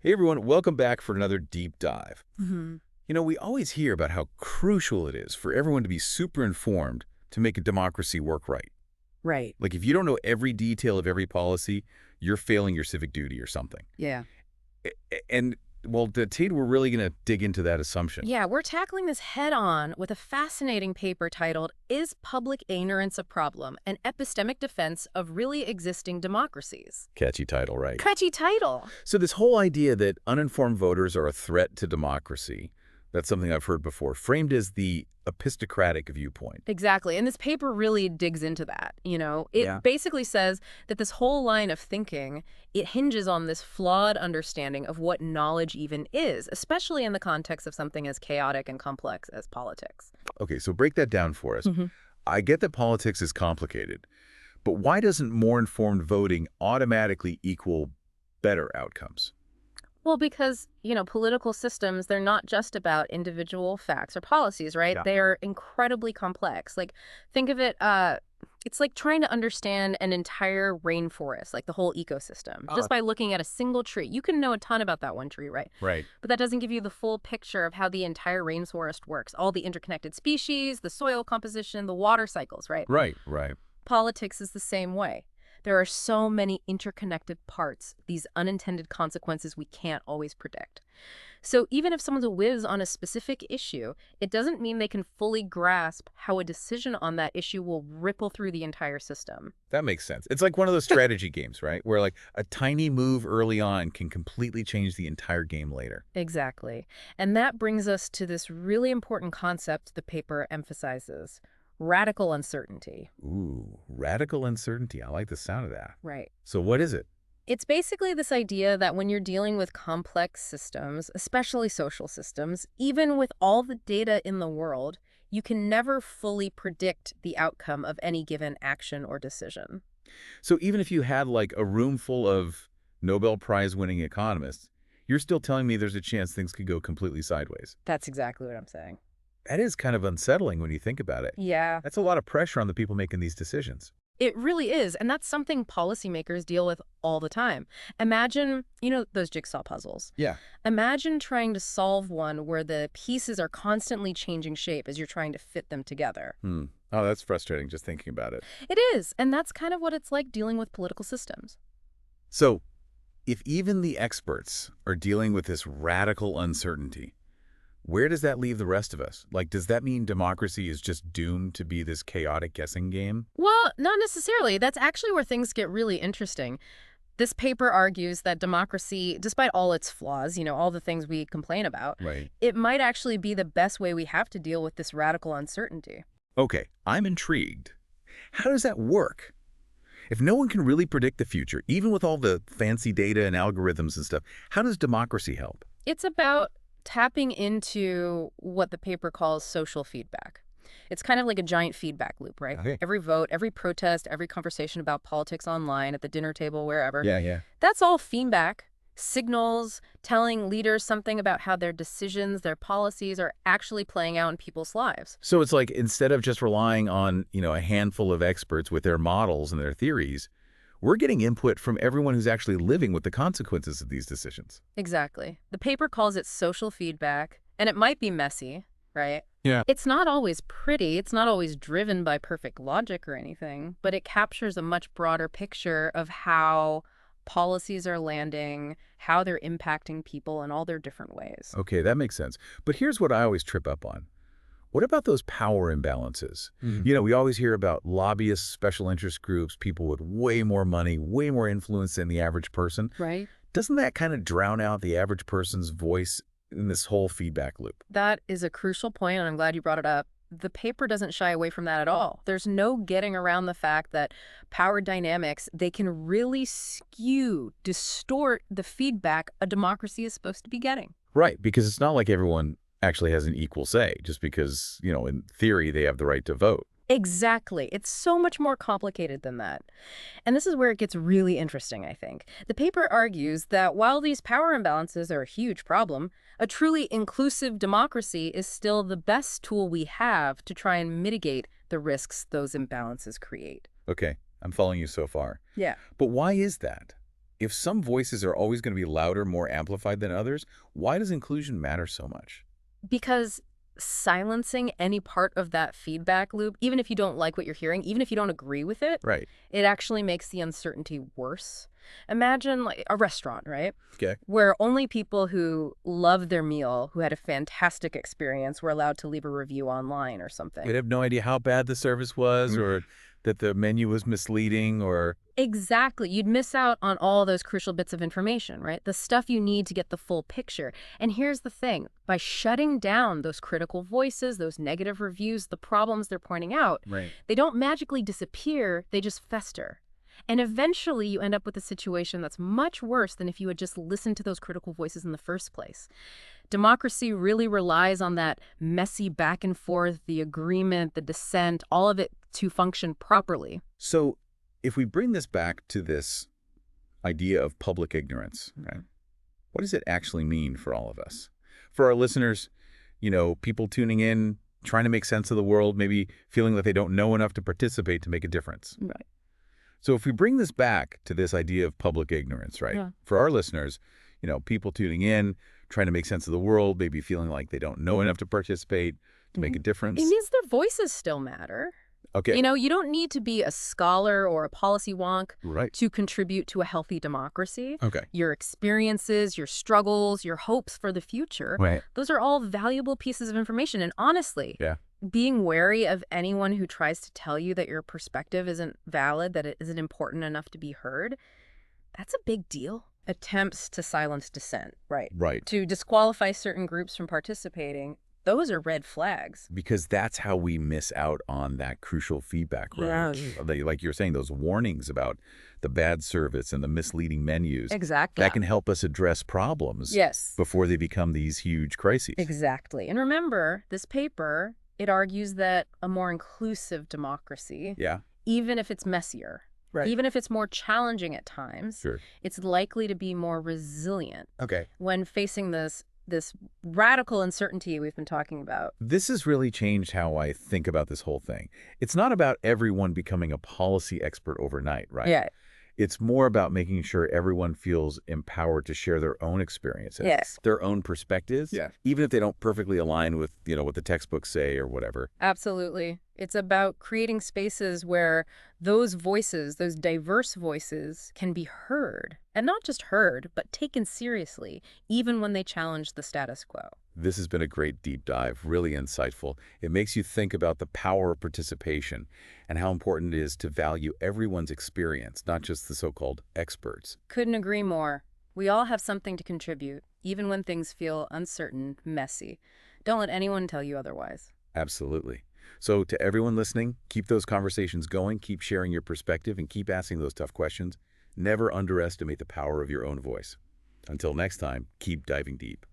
Hey everyone, welcome back for another deep dive. Hmm. We always hear about how crucial it is for everyone to be super informed to make a democracy work right. Right. Like if you don't know every detail of every policy, you're failing your civic duty or something. Yeah. And well, today we're really going to dig into that assumption. Yeah, we're tackling this head on with a fascinating paper titled Is Public Ignorance a Problem? An Epistemic Defense of Really Existing Democracies. Catchy title, right? Catchy title. So this whole idea that uninformed voters are a threat to democracy, that's something I've heard before, framed as the epistocratic viewpoint. Exactly. And this paper really digs into that. It Yeah. basically says that this whole line of thinking, it hinges on this flawed understanding of what knowledge even is, especially in the context of something as chaotic and complex as politics. Okay, so break that down for us. I get that politics is complicated, but why doesn't more informed voting automatically equal better outcomes? Well, because, political systems, they're not just about individual facts or policies, right? Yeah. They are incredibly complex. Like, think of it, it's like trying to understand an entire rainforest, like the whole ecosystem, Uh, just by looking at a single tree. You can know a ton about that one tree, right? Right. But that doesn't give you the full picture of how the entire rainforest works, all the interconnected species, the soil composition, the water cycles, right? Right. Politics is the same way. There are so many interconnected parts, these unintended consequences we can't always predict. So even if someone's a whiz on a specific issue, it doesn't mean they can fully grasp how a decision on that issue will ripple through the entire system. That makes sense. It's like one of those strategy games, right? Where like a tiny move early on can completely change the entire game later. Exactly. And that brings us to this really important concept the paper emphasizes: radical uncertainty. Ooh, radical uncertainty. I like the sound of that. Right. So what is it? It's basically this idea that when you're dealing with complex systems, especially social systems, even with all the data in the world, you can never fully predict the outcome of any given action or decision. So even if you had like a room full of Nobel Prize winning economists, you're still telling me there's a chance things could go completely sideways. That's exactly what I'm saying. That is kind of unsettling when you think about it. Yeah, That's a lot of pressure on the people making these decisions. it really is. And that's something policymakers deal with all the time. Imagine, those jigsaw puzzles. Yeah. Imagine trying to solve one where the pieces are constantly changing shape as you're trying to fit them together. Oh, that's frustrating just thinking about it. It is, and that's kind of what it's like dealing with political systems. So, if even the experts are dealing with this radical uncertainty, where does that leave the rest of us? Like, does that mean democracy is just doomed to be this chaotic guessing game? Well, not necessarily. That's actually where things get really interesting. This paper argues that democracy, despite all its flaws, all the things we complain about, Right. it might actually be the best way we have to deal with this radical uncertainty. Okay, I'm intrigued. How does that work? If no one can really predict the future, even with all the fancy data and algorithms and stuff, how does democracy help? It's about tapping into what the paper calls social feedback. It's kind of like a giant feedback loop, right? Okay. Every vote, every protest, every conversation about politics online, at the dinner table, wherever. Yeah. That's all feedback. Signals telling leaders something about how their decisions, their policies are actually playing out in people's lives. So it's like instead of just relying on, a handful of experts with their models and their theories, we're getting input from everyone who's actually living with the consequences of these decisions. Exactly. The paper calls it social feedback, and it might be messy, right? Yeah. It's not always pretty. It's not always driven by perfect logic or anything, but it captures a much broader picture of how policies are landing, how they're impacting people in all their different ways. Okay, that makes sense. But here's what I always trip up on. What about those power imbalances? We always hear about lobbyists, special interest groups, people with way more money, way more influence than the average person. Right? Doesn't that kind of drown out the average person's voice in this whole feedback loop? That is a crucial point, and I'm glad you brought it up. The paper doesn't shy away from that at all. There's no getting around the fact that power dynamics, they can really skew, distort the feedback a democracy is supposed to be getting. Right, because it's not like everyone actually has an equal say, just because, in theory, they have the right to vote. Exactly. It's so much more complicated than that. And this is where it gets really interesting, I think. The paper argues that while these power imbalances are a huge problem, a truly inclusive democracy is still the best tool we have to try and mitigate the risks those imbalances create. Okay, I'm following you so far. Yeah. But why is that? if some voices are always going to be louder, more amplified than others, why does inclusion matter so much? Because silencing any part of that feedback loop, even if you don't like what you're hearing, even if you don't agree with it, Right. it actually makes the uncertainty worse. Imagine like a restaurant, right? Okay. Where only people who loved their meal, who had a fantastic experience, were allowed to leave a review online or something. We'd have no idea how bad the service was or that the menu was misleading or... Exactly. You'd miss out on all those crucial bits of information, right? The stuff you need to get the full picture. And here's the thing. By shutting down those critical voices, those negative reviews, the problems they're pointing out, Right. they don't magically disappear, they just fester. And eventually you end up with a situation that's much worse than if you had just listened to those critical voices in the first place. Democracy really relies on that messy back and forth, the agreement, the dissent, all of it to function properly. So if we bring this back to this idea of public ignorance, right, what does it actually mean for all of us? For our listeners, people tuning in, trying to make sense of the world, maybe feeling that they don't know enough to participate to make a difference. Right. So if we bring this back to this idea of public ignorance, right, Yeah. for our listeners, people tuning in, trying to make sense of the world, maybe feeling like they don't know enough to participate, to make a difference. It means their voices still matter. Okay. You don't need to be a scholar or a policy wonk Right. to contribute to a healthy democracy. Okay. Your experiences, your struggles, your hopes for the future, Right. those are all valuable pieces of information. And honestly, Yeah. being wary of anyone who tries to tell you that your perspective isn't valid, that it isn't important enough to be heard, that's a big deal. Attempts to silence dissent, right? Right. To disqualify certain groups from participating, those are red flags. Because that's how we miss out on that crucial feedback, right? Like you're saying, those warnings about the bad service and the misleading menus. Exactly. That can help us address problems Yes. before they become these huge crises. Exactly. And remember, this paper, it argues that a more inclusive democracy, Yeah. even if it's messier, Right. even if it's more challenging at times, Sure. it's likely to be more resilient Okay. when facing this radical uncertainty we've been talking about. This has really changed how I think about this whole thing. It's not about everyone becoming a policy expert overnight, right? Yeah. It's more about making sure everyone feels empowered to share their own experiences, Yes. their own perspectives, Yeah. even if they don't perfectly align with, what the textbooks say or whatever. Absolutely. It's about creating spaces where those voices, those diverse voices, can be heard. And not just heard, but taken seriously, even when they challenge the status quo. This has been a great deep dive, really insightful. It makes you think about the power of participation and how important it is to value everyone's experience, not just the so-called experts. Couldn't agree more. We all have something to contribute, even when things feel uncertain, messy. Don't let anyone tell you otherwise. Absolutely. So to everyone listening, keep those conversations going, keep sharing your perspective, and keep asking those tough questions. Never underestimate the power of your own voice. Until next time, keep diving deep.